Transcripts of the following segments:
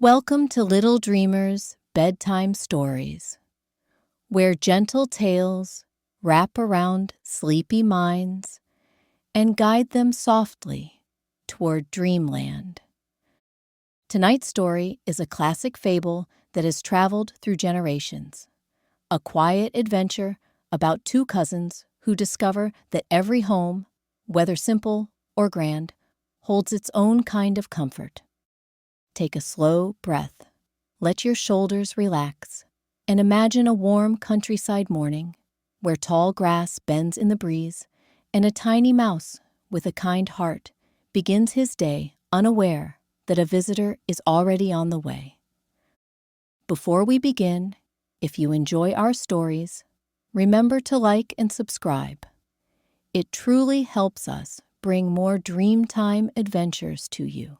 Welcome to Little Dreamers Bedtime Stories, where gentle tales wrap around sleepy minds and guide them softly toward dreamland. Tonight's story is a classic fable that has traveled through generations, a quiet adventure about two cousins who discover that every home, whether simple or grand, holds its own kind of comfort. Take a slow breath. Let your shoulders relax and imagine a warm countryside morning where tall grass bends in the breeze and a tiny mouse with a kind heart begins his day unaware that a visitor is already on the way. Before we begin, if you enjoy our stories, remember to like and subscribe. It truly helps us bring more Dreamtime adventures to you.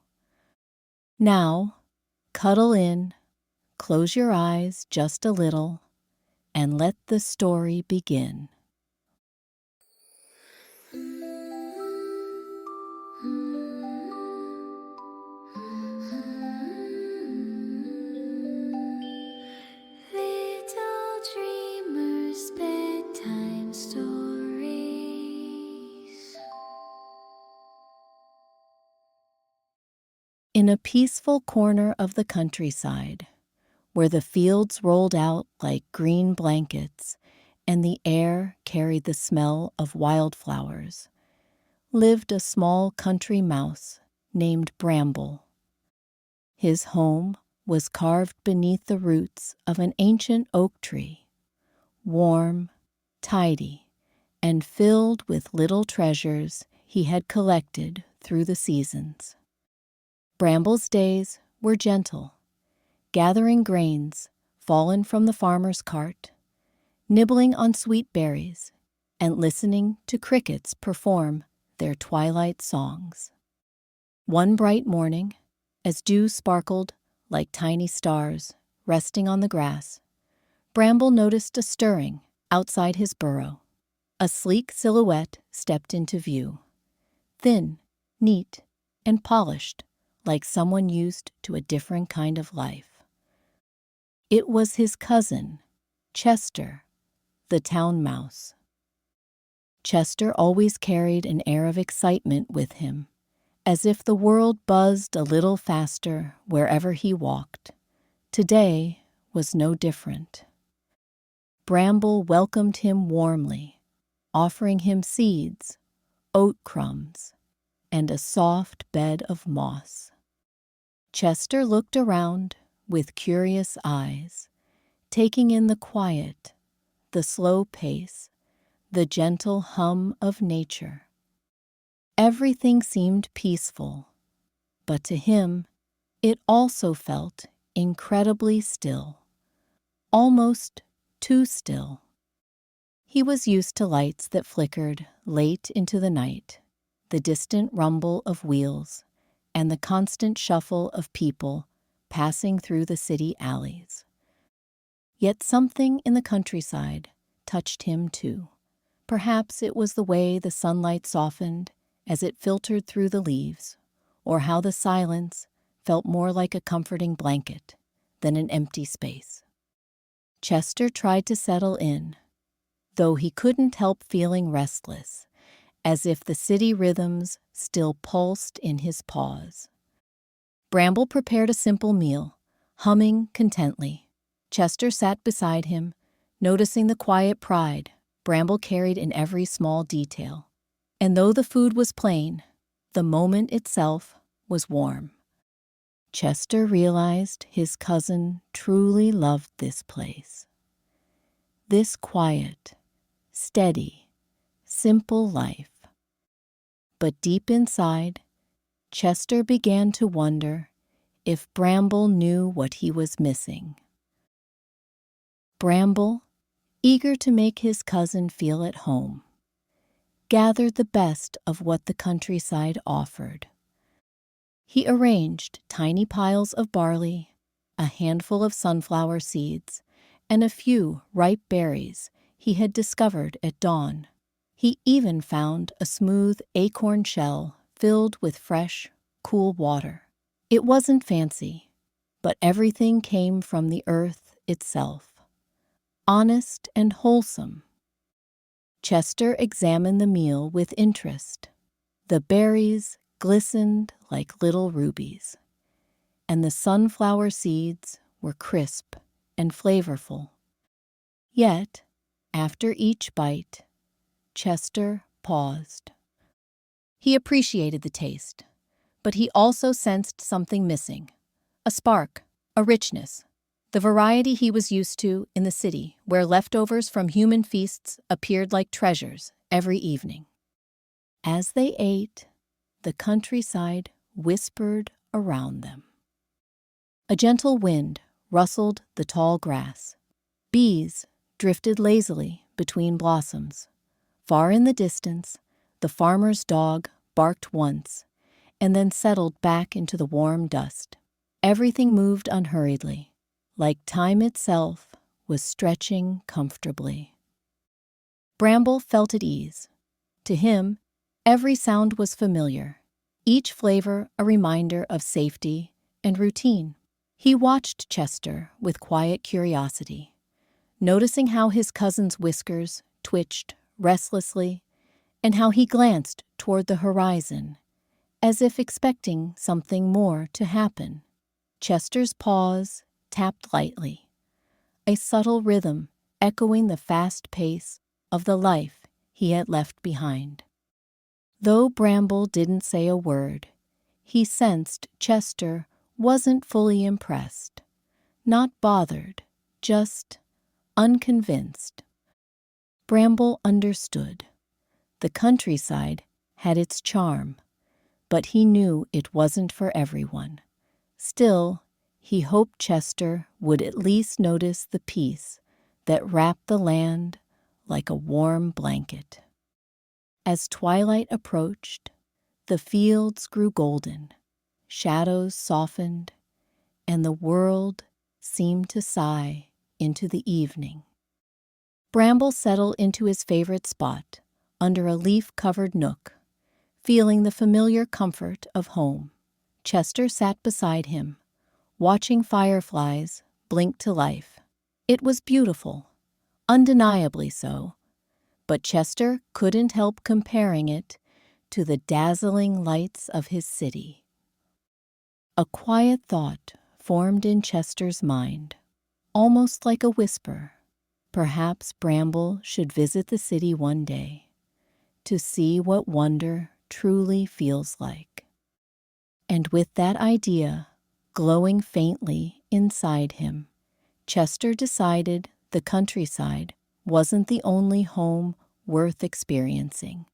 Now, cuddle in, close your eyes just a little, and let the story begin. Little Dreamers Bedtime Stories. In a peaceful corner of the countryside, where the fields rolled out like green blankets and the air carried the smell of wildflowers, lived a small country mouse named Bramble. His home was carved beneath the roots of an ancient oak tree, warm, tidy, and filled with little treasures he had collected through the seasons. Bramble's days were gentle, gathering grains fallen from the farmer's cart, nibbling on sweet berries, and listening to crickets perform their twilight songs. One bright morning, as dew sparkled like tiny stars resting on the grass, Bramble noticed a stirring outside his burrow. A sleek silhouette stepped into view, thin, neat, and polished like someone used to a different kind of life. It was his cousin, Chester, the town mouse. Chester always carried an air of excitement with him, as if the world buzzed a little faster wherever he walked. Today was no different. Bramble welcomed him warmly, offering him seeds, oat crumbs, and a soft bed of moss. Chester looked around with curious eyes, taking in the quiet, the slow pace, the gentle hum of nature. Everything seemed peaceful, but to him, it also felt incredibly still, almost too still. He was used to lights that flickered late into the night, the distant rumble of wheels, and the constant shuffle of people passing through the city alleys. Yet something in the countryside touched him too. Perhaps it was the way the sunlight softened as it filtered through the leaves, or how the silence felt more like a comforting blanket than an empty space. Chester tried to settle in, though he couldn't help feeling restless, as if the city rhythms still pulsed in his paws. Bramble prepared a simple meal, humming contently. Chester sat beside him, noticing the quiet pride Bramble carried in every small detail. And though the food was plain, the moment itself was warm. Chester realized his cousin truly loved this place. This quiet, steady, simple life. But deep inside, Chester began to wonder if Bramble knew what he was missing. Bramble, eager to make his cousin feel at home, gathered the best of what the countryside offered. He arranged tiny piles of barley, a handful of sunflower seeds, and a few ripe berries he had discovered at dawn. He even found a smooth acorn shell filled with fresh, cool water. It wasn't fancy, but everything came from the earth itself, honest and wholesome. Chester examined the meal with interest. The berries glistened like little rubies, and the sunflower seeds were crisp and flavorful. Yet, after each bite, Chester paused. He appreciated the taste, but he also sensed something missing, a spark, a richness, the variety he was used to in the city, where leftovers from human feasts appeared like treasures every evening. As they ate, the countryside whispered around them. A gentle wind rustled the tall grass. Bees drifted lazily between blossoms. Far in the distance, the farmer's dog barked once and then settled back into the warm dust. Everything moved unhurriedly, like time itself was stretching comfortably. Bramble felt at ease. To him, every sound was familiar, each flavor a reminder of safety and routine. He watched Chester with quiet curiosity, noticing how his cousin's whiskers twitched restlessly and how he glanced toward the horizon, as if expecting something more to happen. Chester's paws tapped lightly, a subtle rhythm echoing the fast pace of the life he had left behind. Though Bramble didn't say a word, he sensed Chester wasn't fully impressed, not bothered, just unconvinced. Bramble understood. The countryside had its charm, but he knew it wasn't for everyone. Still, he hoped Chester would at least notice the peace that wrapped the land like a warm blanket. As twilight approached, the fields grew golden, shadows softened, and the world seemed to sigh into the evening. Bramble settled into his favorite spot, under a leaf-covered nook, feeling the familiar comfort of home. Chester sat beside him, watching fireflies blink to life. It was beautiful, undeniably so, but Chester couldn't help comparing it to the dazzling lights of his city. A quiet thought formed in Chester's mind, almost like a whisper. Perhaps Bramble should visit the city one day, to see what wonder truly feels like. And with that idea glowing faintly inside him, Chester decided the countryside wasn't the only home worth experiencing.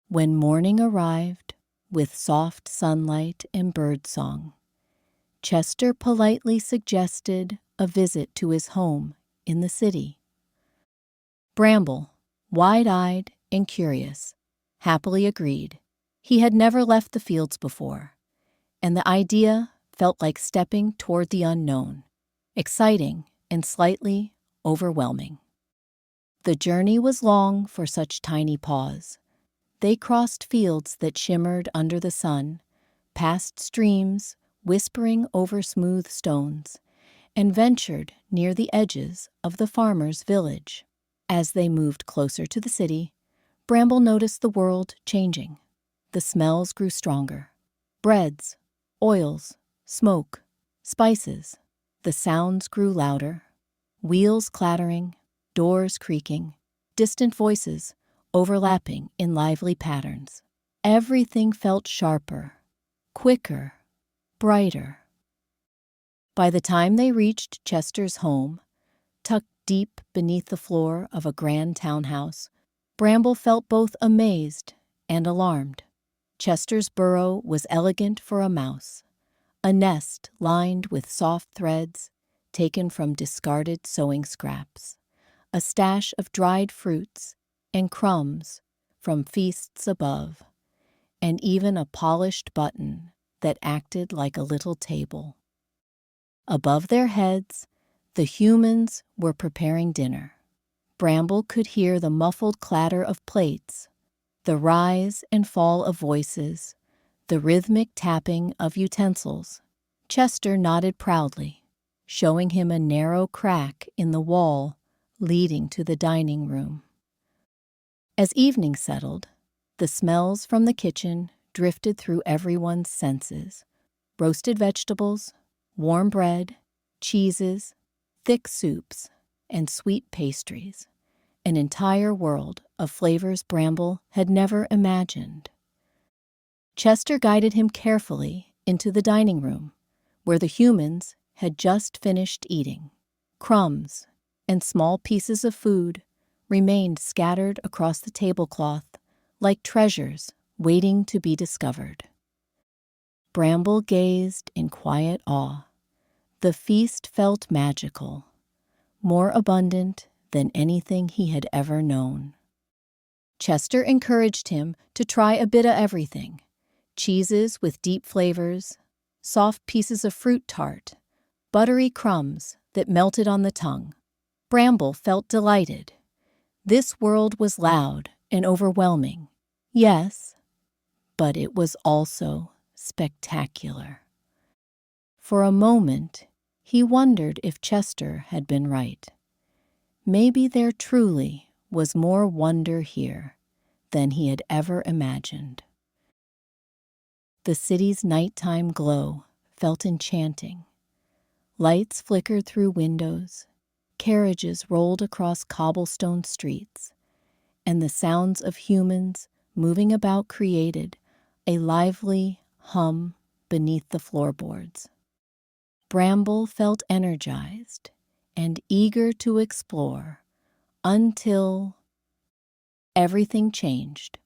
When morning arrived, with soft sunlight and birdsong, Chester politely suggested a visit to his home in the city. Bramble, wide-eyed and curious, happily agreed. He had never left the fields before, and the idea felt like stepping toward the unknown, exciting and slightly overwhelming. The journey was long for such tiny paws. They crossed fields that shimmered under the sun, past streams whispering over smooth stones, and ventured near the edges of the farmer's village. As they moved closer to the city, Bramble noticed the world changing. The smells grew stronger. Breads, oils, smoke, spices. The sounds grew louder. Wheels clattering, doors creaking, distant voices overlapping in lively patterns. Everything felt sharper, quicker, brighter. By the time they reached Chester's home, tucked deep beneath the floor of a grand townhouse, Bramble felt both amazed and alarmed. Chester's burrow was elegant for a mouse, a nest lined with soft threads taken from discarded sewing scraps, a stash of dried fruits and crumbs from feasts above, and even a polished button that acted like a little table. Above their heads, the humans were preparing dinner. Bramble could hear the muffled clatter of plates, the rise and fall of voices, the rhythmic tapping of utensils. Chester nodded proudly, showing him a narrow crack in the wall leading to the dining room. As evening settled, the smells from the kitchen drifted through everyone's senses. Roasted vegetables, warm bread, cheeses, thick soups, and sweet pastries. An entire world of flavors Bramble had never imagined. Chester guided him carefully into the dining room, where the humans had just finished eating. Crumbs and small pieces of food remained scattered across the tablecloth like treasures waiting to be discovered. Bramble gazed in quiet awe. The feast felt magical, more abundant than anything he had ever known. Chester encouraged him to try a bit of everything: cheeses with deep flavors, soft pieces of fruit tart, buttery crumbs that melted on the tongue. Bramble felt delighted. This world was loud and overwhelming, yes, but it was also spectacular. For a moment, he wondered if Chester had been right. Maybe there truly was more wonder here than he had ever imagined. The city's nighttime glow felt enchanting. Lights flickered through windows, carriages rolled across cobblestone streets, and the sounds of humans moving about created a lively hum beneath the floorboards. Bramble felt energized and eager to explore until everything changed.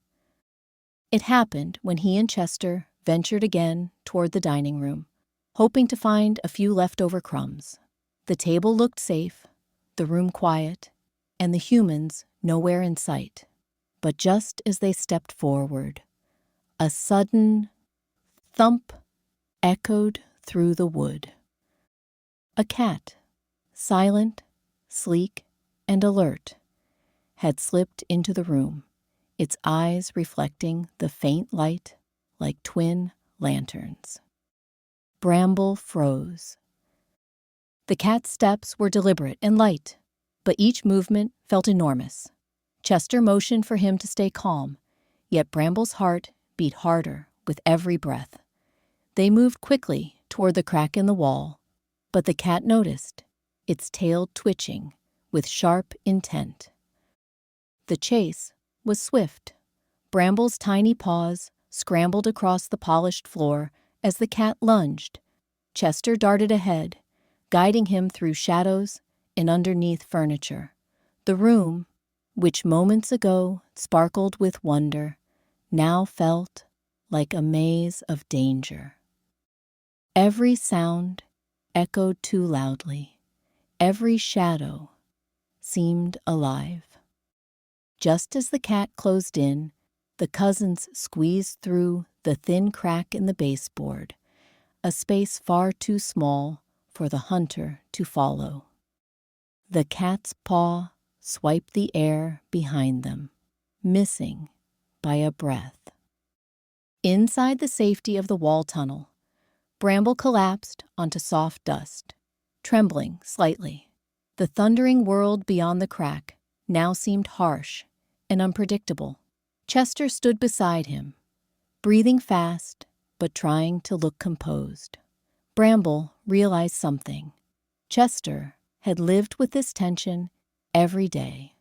It happened when he and Chester ventured again toward the dining room, hoping to find a few leftover crumbs. The table looked safe, the room quiet, and the humans nowhere in sight. But just as they stepped forward, a sudden thump echoed through the wood. A cat, silent, sleek, and alert, had slipped into the room, its eyes reflecting the faint light like twin lanterns. Bramble froze. The cat's steps were deliberate and light, but each movement felt enormous. Chester motioned for him to stay calm, yet Bramble's heart beat harder with every breath. They moved quickly toward the crack in the wall, but the cat noticed, its tail twitching with sharp intent. The chase was swift. Bramble's tiny paws scrambled across the polished floor as the cat lunged. Chester darted ahead, guiding him through shadows and underneath furniture. The room, which moments ago sparkled with wonder, now felt like a maze of danger. Every sound echoed too loudly. Every shadow seemed alive. Just as the cat closed in, the cousins squeezed through the thin crack in the baseboard, a space far too small for the hunter to follow. The cat's paw swiped the air behind them, missing by a breath. Inside the safety of the wall tunnel, Bramble collapsed onto soft dust, trembling slightly. The thundering world beyond the crack now seemed harsh and unpredictable. Chester stood beside him, breathing fast but trying to look composed. Bramble realized something. Chester had lived with this tension every day.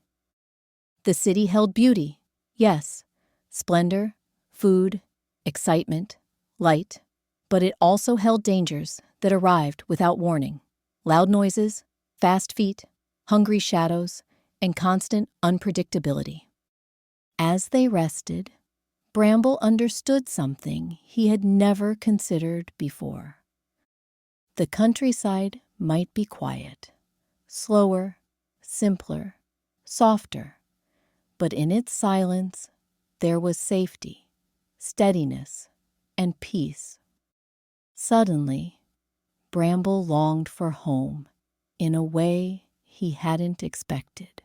The city held beauty, yes, splendor, food, excitement, light, but it also held dangers that arrived without warning. Loud noises, fast feet, hungry shadows, and constant unpredictability. As they rested, Bramble understood something he had never considered before. The countryside might be quiet, slower, simpler, softer, but in its silence there was safety, steadiness, and peace. Suddenly, Bramble longed for home in a way he hadn't expected.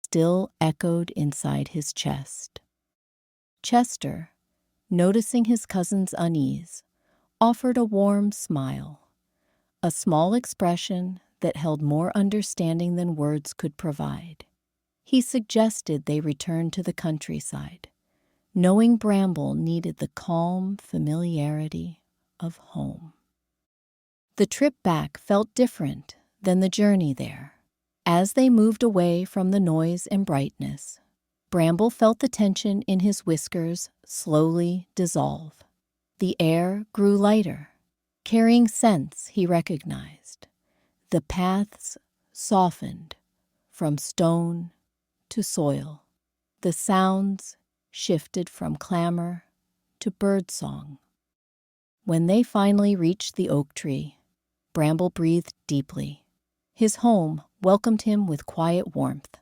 Still echoed inside his chest. Chester, noticing his cousin's unease, offered a warm smile, a small expression that held more understanding than words could provide. He suggested they return to the countryside, knowing Bramble needed the calm familiarity of home. The trip back felt different than the journey there. As they moved away from the noise and brightness, Bramble felt the tension in his whiskers slowly dissolve. The air grew lighter, carrying scents he recognized. The paths softened from stone to soil. The sounds shifted from clamor to birdsong. When they finally reached the oak tree, Bramble breathed deeply. His home welcomed him with quiet warmth,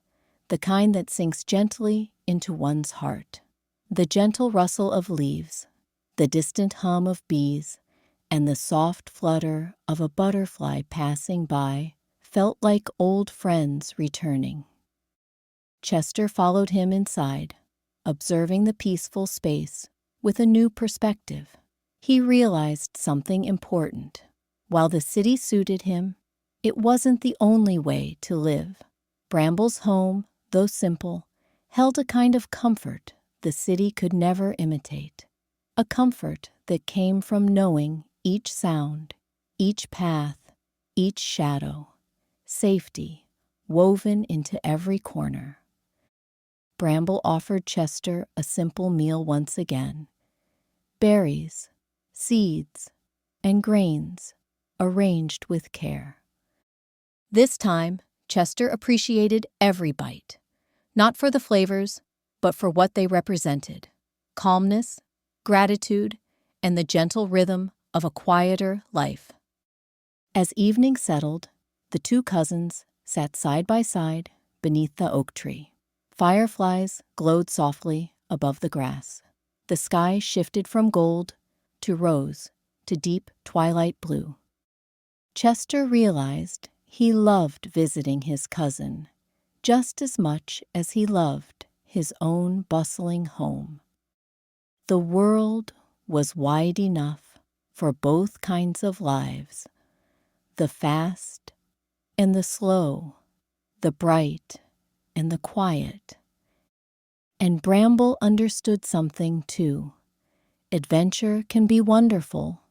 the kind that sinks gently into one's heart. The gentle rustle of leaves, the distant hum of bees, and the soft flutter of a butterfly passing by felt like old friends returning. Chester followed him inside, observing the peaceful space with a new perspective. He realized something important. While the city suited him, it wasn't the only way to live. Bramble's home, though simple, held a kind of comfort the city could never imitate. A comfort that came from knowing each sound, each path, each shadow, safety woven into every corner. Bramble offered Chester a simple meal once again. Berries, seeds, and grains arranged with care. This time, Chester appreciated every bite, not for the flavors, but for what they represented: calmness, gratitude, and the gentle rhythm of a quieter life. As evening settled, the two cousins sat side by side beneath the oak tree. Fireflies glowed softly above the grass. The sky shifted from gold to rose to deep twilight blue. Chester realized he loved visiting his cousin just as much as he loved his own bustling home. The world was wide enough for both kinds of lives, the fast and the slow, the bright and the quiet. And Bramble understood something too. Adventure can be wonderful,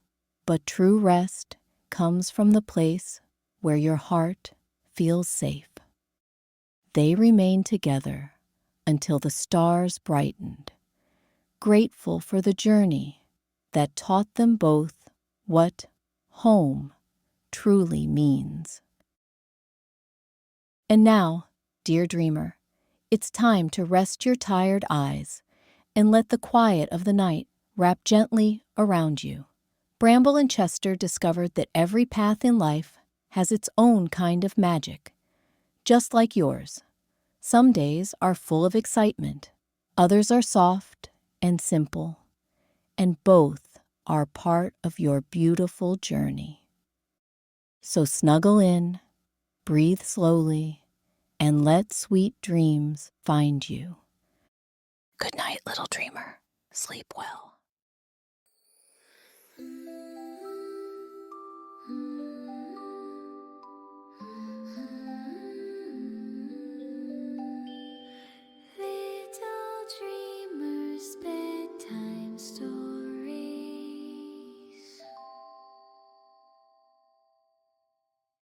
but true rest comes from the place where your heart feels safe. They remained together until the stars brightened, grateful for the journey that taught them both what home truly means. And now, dear dreamer, it's time to rest your tired eyes and let the quiet of the night wrap gently around you. Bramble and Chester discovered that every path in life has its own kind of magic, just like yours. Some days are full of excitement, others are soft and simple, and both are part of your beautiful journey. So snuggle in, breathe slowly, and let sweet dreams find you. Good night, little dreamer. Sleep well.